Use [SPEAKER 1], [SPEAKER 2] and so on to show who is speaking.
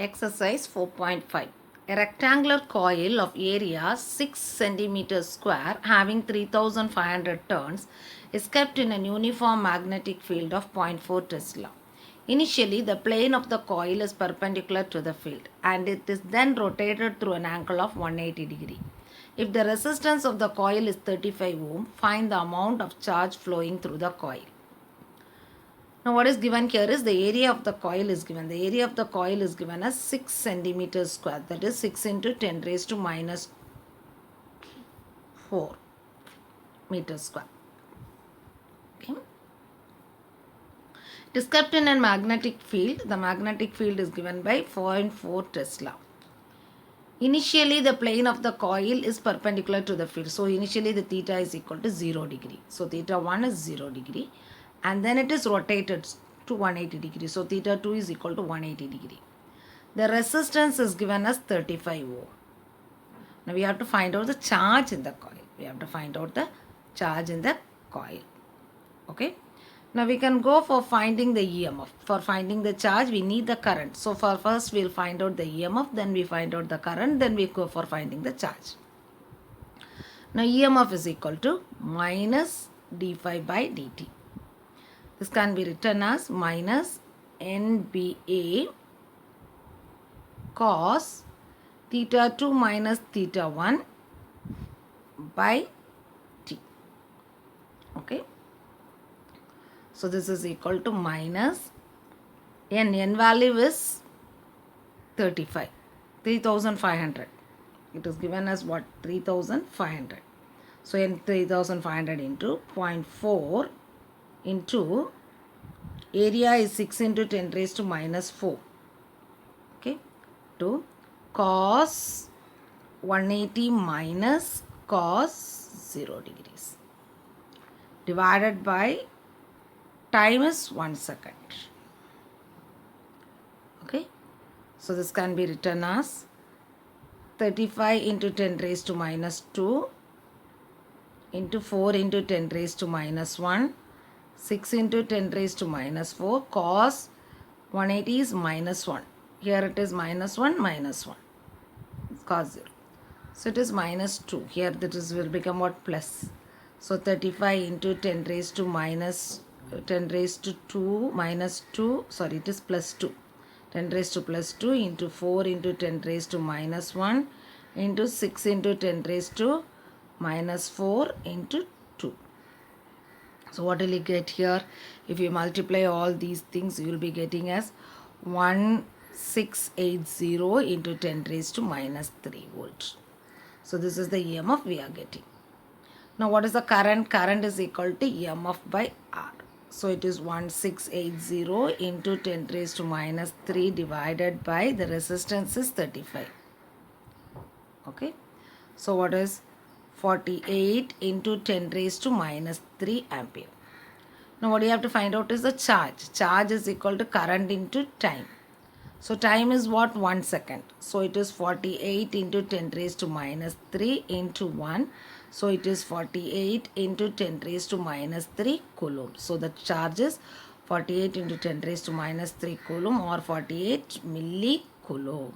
[SPEAKER 1] Exercise 4.5. A rectangular coil of area 6 cm square having 3500 turns is kept in a uniform magnetic field of 0.4 Tesla. Initially, the plane of the coil is perpendicular to the field and it is then rotated through an angle of 180 degree. If the resistance of the coil is 35 ohm, find the amount of charge flowing through the coil. Now what is given here is the area of the coil is given. The area of the coil is given as 6 centimeters square. That is 6 into 10 raised to minus 4 meters square. Okay. It is kept in a magnetic field. The magnetic field is given by 0.4 Tesla. Initially the plane of the coil is perpendicular to the field. So initially the theta is equal to 0 degree. So theta 1 is 0 degree. And then it is rotated to 180 degree. So theta 2 is equal to 180 degree. The resistance is given as 35 ohm. Now we have to find out the charge in the coil. We have to find out the charge in the coil. Okay. Now we can go for finding the EMF. For finding the charge, we need the current. So for first we'll find out the EMF, then we find out the current, then we go for finding the charge. Now EMF is equal to minus d phi by dt. This can be written as minus NBA cos theta 2 minus theta 1 by t. Okay. So this is equal to minus n value is 3500. It is given as what? 3500. So n 3500 into 0.4 into area is 6 into 10 raised to minus 4. Okay. To cos 180 minus cos 0 degrees divided by time is 1 second. Okay. So this can be written as 35 into 10 raised to minus 2 into 4 into 10 raised to minus 1, 6 into 10 raised to minus 4, cos 180 is minus 1. Here it is minus 1, minus 1. Cos 0. So it is minus 2. Here this will become what? Plus. So 35 into 10 raised to minus 10 raised to 2 minus 2, sorry, it is plus 2. 10 raised to plus 2 into 4 into 10 raised to minus 1 into 6 into 10 raised to minus 4 into 2. So what will you get here? If you multiply all these things, you will be getting as 1680 into 10 raised to minus 3 volt. So this is the EMF we are getting. Now what is the current? Current is equal to EMF by R. So it is 1680 into 10 raised to minus 3 divided by the resistance is 35. Okay. So what is 48 into 10 raised to minus 3 ampere. Now what you have to find out is the charge. Charge is equal to current into time. So time is what? 1 second. So it is 48 into 10 raised to minus 3 into 1. So it is 48 into 10 raised to minus 3 coulomb. So the charge is 48 into 10 raised to minus 3 coulomb or 48 millicoulomb.